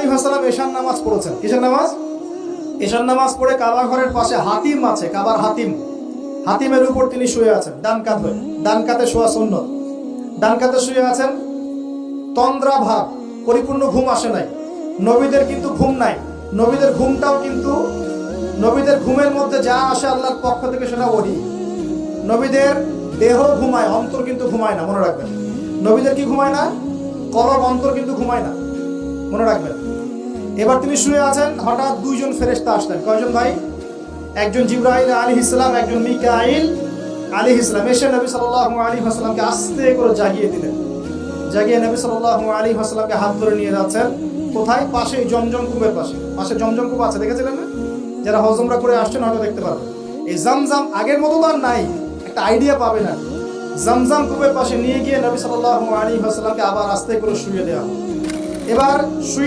আলাইহি ওয়াসাল্লাম এশার নামাজ পড়েছেন। কিসের নামাজ? এশার নামাজ পড়ে কাবা ঘরের পাশে হাতিম আছে, কাবার হাতিম, হাতিমের উপর তিনি শুয়ে আছেন ডান কাত হয়ে। ডান কাতে শোয়া সুন্নত। ডান কাতে শুয়ে আছেন, তন্দ্রা ভাব, পরিপূর্ণ ঘুম আসে নাই। নবীদের কিন্তু ঘুম নাই। নবীদের ঘুমটাও কিন্তু, নবীদের ঘুমের মধ্যে যা আসে আল্লাহর পক্ষ থেকে সেটা ওহী। নবীদের দেহ ঘুমায়, অন্তর কিন্তু ঘুমায় না, মনে রাখবেন। নবীদের কি ঘুমায় না? কলব, অন্তর কিন্তু ঘুমায় না, মনে রাখবেন। এবার তিনি শুয়ে আছেন, হঠাৎ দুইজন ফেরেশতা আসলেন। কয়জন ভাই? একজন জিবরাইল আলাইহিস সালাম, একজন মিকাইল আলাইহিস সালাম। এসে নবী সাল্লাল্লাহু আলাইহি ওয়াসাল্লামকে আস্তে করে জাগিয়ে দিলেন। জাগিয়ে নবী সাল্লাল্লাহু আলাইহি ওয়াসাল্লামকে হাত ধরে নিয়ে যাচ্ছেন। কোথায়? পাশে জমজম কূপের পাশে। পাশে জমজম কূপ আছে, দেখেছিলেন না? যারা হজ উমরা করে আসছেন হয়তো দেখতে পারবেন। এই জামজাম আগের মতো তো আর নাই, একটা আইডিয়া পাবে না। জামজাম কূপের পাশে নিয়ে গিয়ে নবী সাল্লাল্লাহু আলাইহি ওয়াসাল্লামকে আবার আস্তে করে শুয়ে দেওয়া। এবার শুয়ে